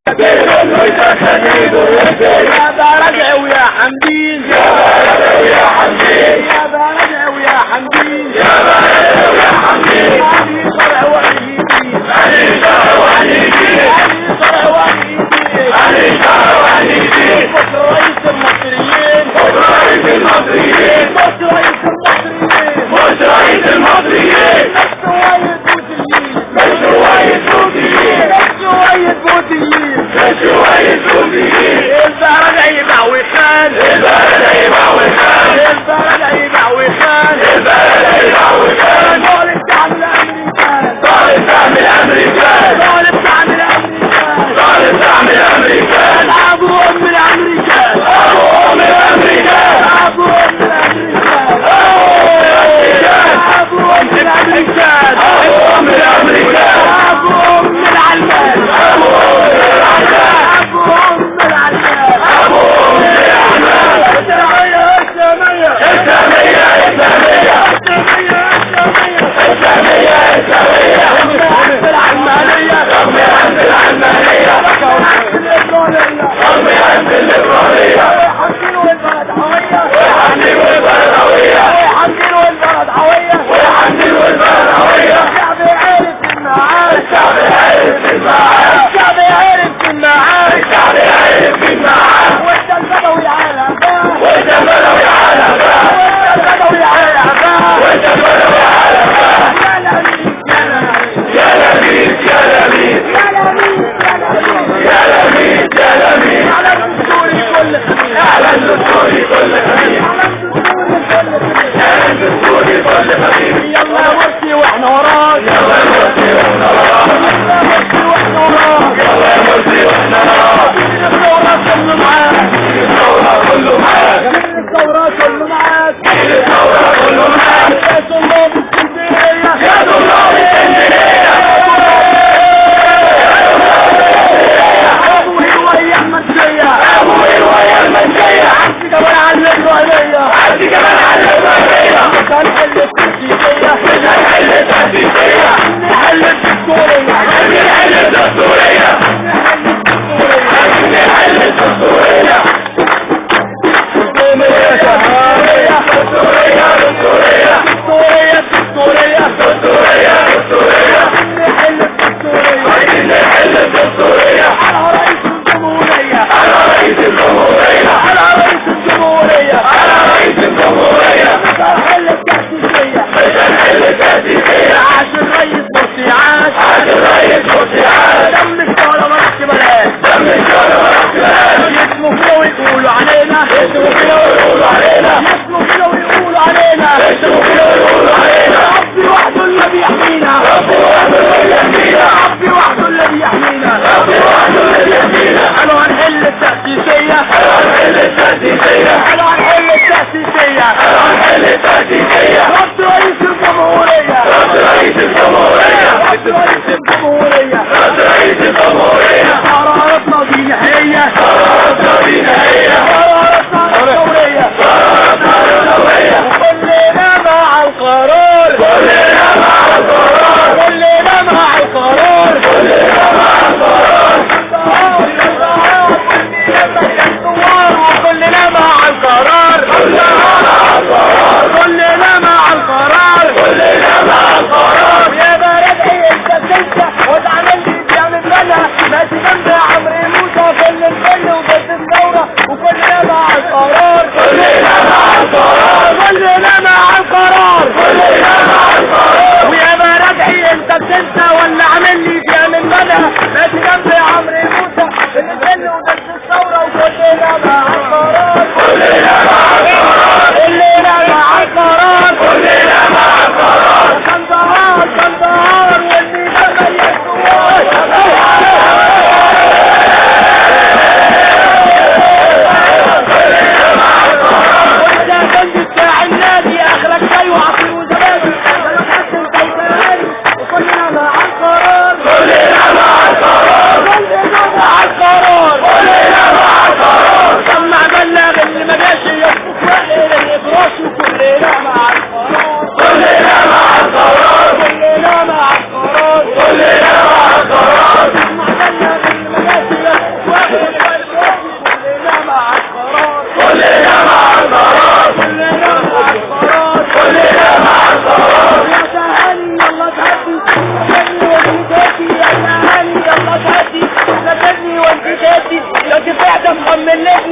يا برجع ويا حمدين يا برجع ويا حمدين يا برجع ويا حمدين يا برجع ويا حمدين علي صرع وحيدي علي صرع وحيدي علي صرع وحيدي علي صرع وحيدي بص رئيس المصريين بص رئيس المصريين بص رئيس المصريين بص رئيس المصريين بس شوية بوذيين بس شوية بوذيين بس شوية بوذيين البلد هيبقى وخان البلد هيبقى وخان البلد هيبقى وخان البلد هيبقى وخان طالب تعمل امريكان طالب تعمل امريكان طالب تعمل امريكان طالب تعمل امريكان ابو ام الامريكان ابو ام الامريكان ابو ام الامريكان ابو ام الامريكان ابو ام الامريكان ابو ام العلمان ابو ام العلمان ابو ام العلمان ابو ام العلمان الاسلامية الاسلامية الاسلامية الاسلامية الاسلامية الاسلامية رغم العلمانية رغم العلمانية رغم الليبرالية ويحمدين والبلد هوية ويحمدين والبلد هوية ويحمدين والبلد هوية ويحمدين والبلد هوية الشعب عارف المعاد الشعب عارف المعاد الشعب عارف المعاد الشعب عارف المعاد وانت البدوي على باه وانت البدوي على باه وانت البدوي على باه وانت البدوي على باه يا لميس يا لميس يا لميس يا لميس يا لميس اعلن دستوري كل خميس اعلن دستوري كل خميس اعلن دستوري كل خميس يلا يا مرسي واحنا وراك يلا يا مرسي واحنا وراك يلا يا مرسي واحنا وراك يلا يا مرسي واحنا وراك الثورة كله معاك الثورة كله معاك الثورة كله معاك الثورة كله معاك يا طلاب اسكندرية يا طلاب اسكندرية ابوي ويا المنشية عندي كمان على الإسرائيلية عندي كمان على الإسرائيلية مش هنحل التأسيسية مش هنحل التأسيسية نحل الدستورية نحل الدستورية نحل الدستورية دستورية دستورية دستورية دستورية دستورية دستورية نحل الدستورية عايزين نحل الدستورية على رئيس الجمهورية على رئيس الجمهورية على رئيس الجمهورية على رئيس الجمهورية مش هنحل التأسيسية مش هنحل التأسيسية عاش الرئيس مرسي عاش عاش الرئيس مرسي عاش دم الشهرة مرسي بلاش دم الشهرة مرسي بلاش يسموا كده ويقولوا علينا يسموا كده ويقولوا علينا يسموا كده ويقولوا علينا يسموا كده ويقولوا علينا ربي وحده اللي بيحمينا ربي وحده اللي بيحمينا ربي وحده اللي بيحمينا ربي وحده اللي بيحمينا قالوا هنحل التأسيسية قالوا هنحل التأسيسية قالوا هنحل التأسيسية قالوا هنحل التأسيسية رد رئيس الجمهورية رد رئيس الجمهورية رد رئيس الجمهورية رد رئيس الجمهورية قراراتنا دي نهائية قراراتنا دي نهائية قراراتنا دولية قراراتنا دولية كلنا مع القرار كلنا مع القرار كلنا مع القرار كلنا مع القرار كلنا مع القرار كلنا مع القرار كلنا مع القرار كلنا مع القرار يا بلد ايه انت بتنسى وتعمل لي بيعمل لنا ماشي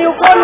وكل